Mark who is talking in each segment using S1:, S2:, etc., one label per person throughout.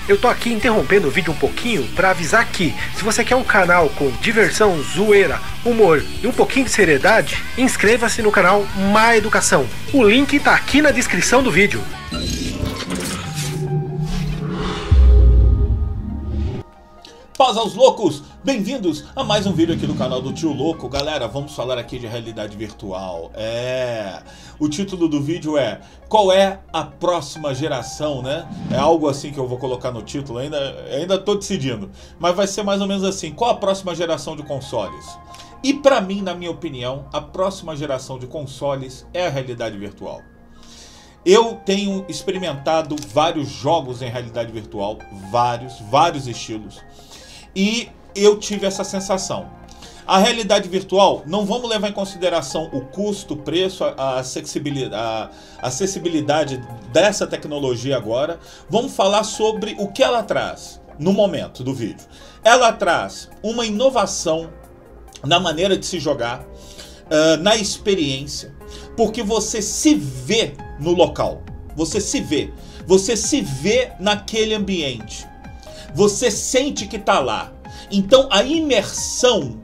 S1: Eu tô aqui interrompendo o vídeo um pouquinho para avisar que, se você quer um canal com diversão, zoeira, humor e um pouquinho de seriedade, inscreva-se no canal Má Educação. O link tá aqui na descrição do vídeo.
S2: Paz aos loucos! Bem-vindos a mais um vídeo aqui do canal do Tio Louco. Galera, vamos falar aqui de realidade virtual. O título do vídeo é qual é a próxima geração, né? É algo assim que eu vou colocar no título, ainda tô decidindo. Mas vai ser mais ou menos assim, qual a próxima geração de consoles? E pra mim, na minha opinião, a próxima geração de consoles é a realidade virtual. Eu tenho experimentado vários jogos em realidade virtual, vários estilos. E eu tive essa sensação. A realidade virtual, não vamos levar em consideração o custo, o preço, a acessibilidade dessa tecnologia agora. Vamos falar sobre o que ela traz no momento do vídeo. Ela traz uma inovação na maneira de se jogar, na experiência, porque você se vê no local, você se vê naquele ambiente. Você sente que tá lá. Então a imersão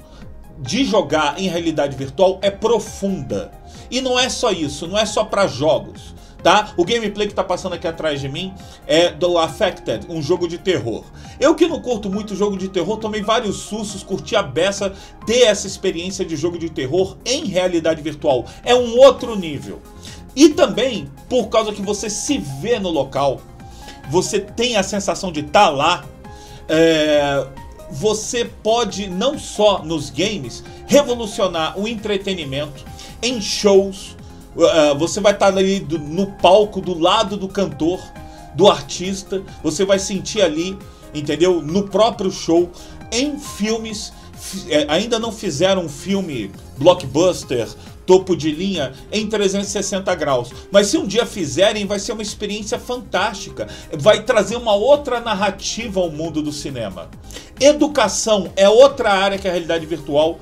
S2: de jogar em realidade virtual é profunda. E não é só isso, não é só para jogos, tá? O gameplay que tá passando aqui atrás de mim é do Affected, um jogo de terror. Eu que não curto muito jogo de terror, tomei vários sustos, curti a beça ter essa experiência de jogo de terror em realidade virtual. É um outro nível. E também, por causa que você se vê no local, você tem a sensação de estar lá. Você pode não só nos games revolucionar o entretenimento em shows. Você vai estar ali no palco do lado do cantor, do artista. Você vai sentir ali, entendeu? No próprio show, em filmes. Ainda não fizeram um filme blockbuster, topo de linha, em 360 graus. Mas se um dia fizerem, vai ser uma experiência fantástica. Vai trazer uma outra narrativa ao mundo do cinema. Educação é outra área que a realidade virtual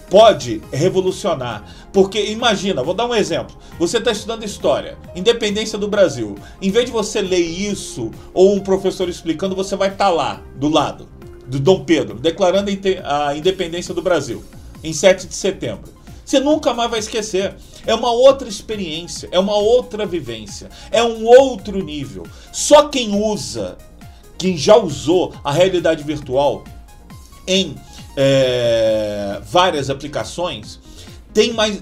S2: pode revolucionar. Porque imagina, vou dar um exemplo. Você está estudando história, independência do Brasil. Em vez de você ler isso, ou um professor explicando, você vai estar lá, do lado do Dom Pedro, declarando a independência do Brasil, em 7 de setembro. Você nunca mais vai esquecer. É uma outra experiência, é uma outra vivência, é um outro nível. Só quem usa, quem já usou a realidade virtual em várias aplicações,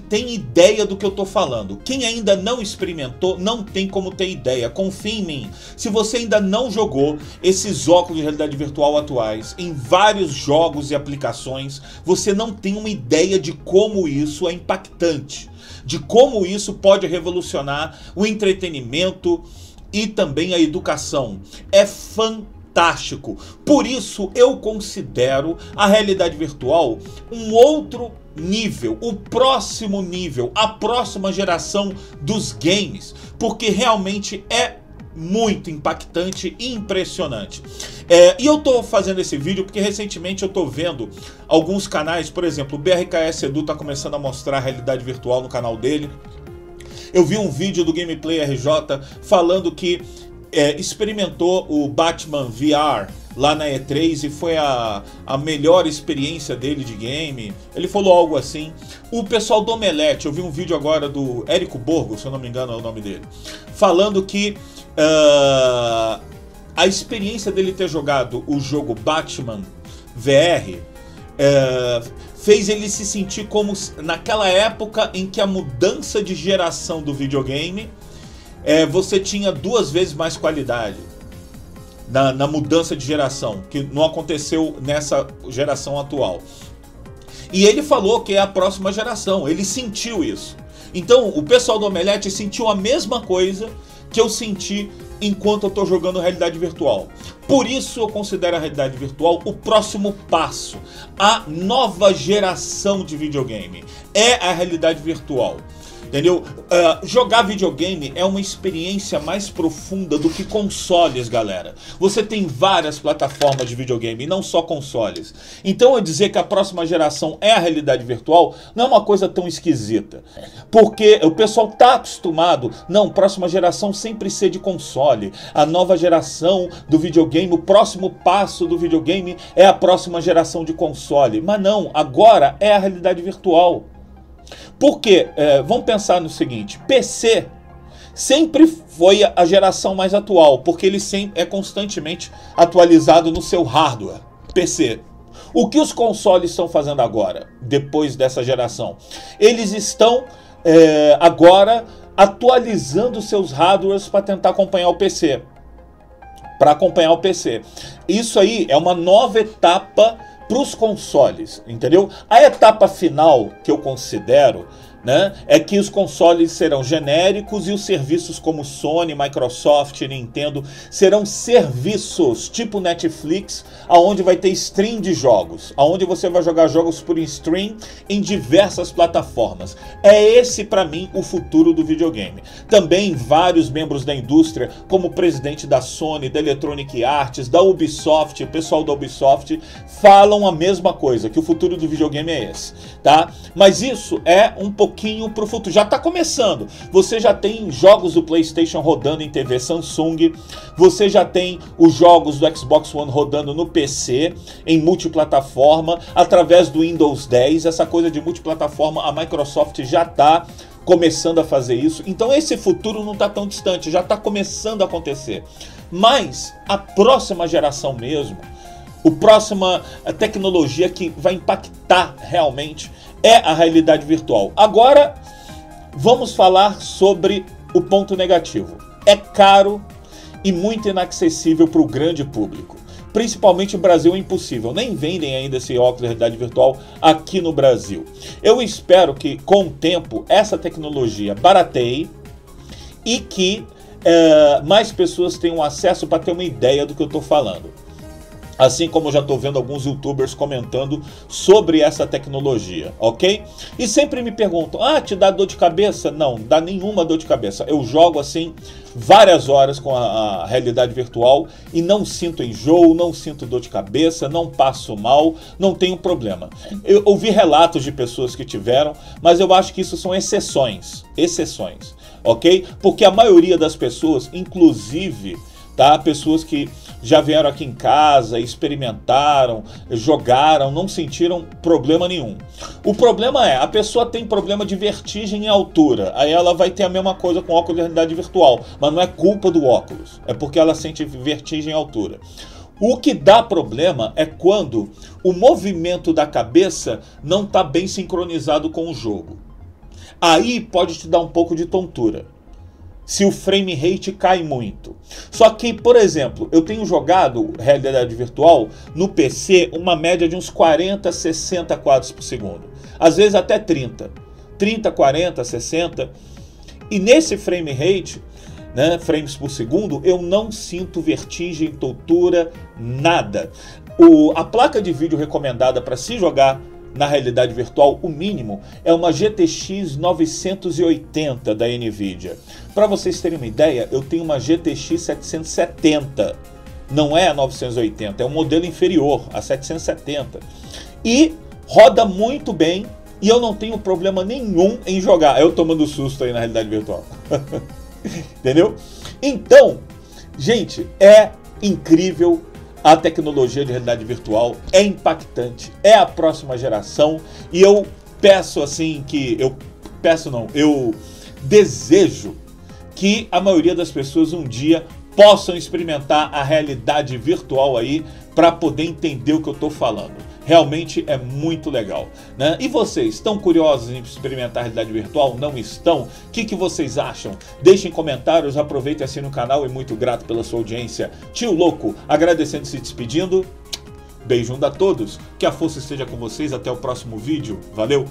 S2: tem ideia do que eu tô falando. Quem ainda não experimentou, não tem como ter ideia. Confie em mim. Se você ainda não jogou esses óculos de realidade virtual atuais em vários jogos e aplicações, você não tem uma ideia de como isso é impactante, de como isso pode revolucionar o entretenimento e também a educação. É fantástico. Por isso eu considero a realidade virtual um outro nível, o próximo nível, a próxima geração dos games, porque realmente é muito impactante e impressionante. E eu tô fazendo esse vídeo porque recentemente eu tô vendo alguns canais, por exemplo, o BRKS Edu tá começando a mostrar a realidade virtual no canal dele. Eu vi um vídeo do Gameplay RJ falando que experimentou o Batman VR lá na E3 e foi a melhor experiência dele de game. Ele falou algo assim. O pessoal do Omelete, eu vi um vídeo agora do Érico Borgo, se eu não me engano é o nome dele, falando que a experiência dele ter jogado o jogo Batman VR fez ele se sentir como naquela época em que a mudança de geração do videogame, você tinha 2 vezes mais qualidade na mudança de geração, que não aconteceu nessa geração atual. E ele falou que é a próxima geração, ele sentiu isso. Então o pessoal do Omelete sentiu a mesma coisa que eu senti enquanto eu estou jogando realidade virtual. Por isso eu considero a realidade virtual o próximo passo. A nova geração de videogame é a realidade virtual. Entendeu? Jogar videogame é uma experiência mais profunda do que consoles, galera. Você tem várias plataformas de videogame, e não só consoles. Então eu dizer que a próxima geração é a realidade virtual não é uma coisa tão esquisita. Porque o pessoal tá acostumado, não, próxima geração sempre ser de console. A nova geração do videogame, o próximo passo do videogame é a próxima geração de console. Mas não, agora é a realidade virtual. Porque, vamos pensar no seguinte, PC sempre foi a geração mais atual, porque ele sempre é constantemente atualizado no seu hardware, PC. O que os consoles estão fazendo agora, depois dessa geração? Eles estão agora atualizando seus hardwares para tentar acompanhar o PC. Isso aí é uma nova etapa para os consoles, entendeu? A etapa final que eu considero, né, é que os consoles serão genéricos e os serviços como Sony, Microsoft, Nintendo serão serviços tipo Netflix, aonde vai ter stream de jogos, aonde você vai jogar jogos por stream em diversas plataformas. É esse para mim o futuro do videogame. Também vários membros da indústria, como o presidente da Sony, da Electronic Arts, da Ubisoft, o pessoal da Ubisoft, falam a mesma coisa, que o futuro do videogame é esse, tá? Mas isso é um pouquinho para o futuro. Já está começando. Você já tem jogos do PlayStation rodando em TV Samsung. Você já tem os jogos do Xbox One rodando no PC, em multiplataforma, através do Windows 10. Essa coisa de multiplataforma, a Microsoft já está começando a fazer isso. Então esse futuro não está tão distante, já está começando a acontecer. Mas a próxima geração mesmo, a próxima tecnologia que vai impactar realmente é a realidade virtual. Agora, vamos falar sobre o ponto negativo. É caro e muito inacessível para o grande público. Principalmente no Brasil é impossível. Nem vendem ainda esse óculos de realidade virtual aqui no Brasil. Eu espero que, com o tempo, essa tecnologia barateie e que mais pessoas tenham acesso para ter uma ideia do que eu estou falando. Assim como eu já estou vendo alguns youtubers comentando sobre essa tecnologia, ok? E sempre me perguntam, te dá dor de cabeça? Não, dá nenhuma dor de cabeça. Eu jogo assim várias horas com a realidade virtual e não sinto enjoo, não sinto dor de cabeça, não passo mal, não tenho problema. Eu ouvi relatos de pessoas que tiveram, mas eu acho que isso são exceções, ok? Porque a maioria das pessoas, inclusive, tá, pessoas que já vieram aqui em casa, experimentaram, jogaram, não sentiram problema nenhum. O problema é, a pessoa tem problema de vertigem em altura, aí ela vai ter a mesma coisa com óculos de realidade virtual, mas não é culpa do óculos, é porque ela sente vertigem em altura. O que dá problema é quando o movimento da cabeça não está bem sincronizado com o jogo. Aí pode te dar um pouco de tontura, se o frame rate cai muito. Só que, por exemplo, eu tenho jogado realidade virtual no PC uma média de uns 40, 60 quadros por segundo. Às vezes até 30, 40, 60. E nesse frame rate, né, frames por segundo, eu não sinto vertigem, tontura, nada. A placa de vídeo recomendada para se jogar na realidade virtual, o mínimo, é uma GTX 980 da Nvidia. Para vocês terem uma ideia, eu tenho uma GTX 770. Não é a 980, é um modelo inferior, a 770. E roda muito bem e eu não tenho problema nenhum em jogar. Eu tomando susto aí na realidade virtual. Entendeu? Então, gente, é incrível. A tecnologia de realidade virtual é impactante, é a próxima geração e eu peço assim eu desejo que a maioria das pessoas um dia possam experimentar a realidade virtual aí para poder entender o que eu estou falando. Realmente é muito legal, né? E vocês, estão curiosos em experimentar a realidade virtual? Não estão? O que vocês acham? Deixem comentários, aproveitem e assinem o canal e muito grato pela sua audiência. Tio Louco, agradecendo e se despedindo. Beijão a todos, que a força esteja com vocês, até o próximo vídeo. Valeu!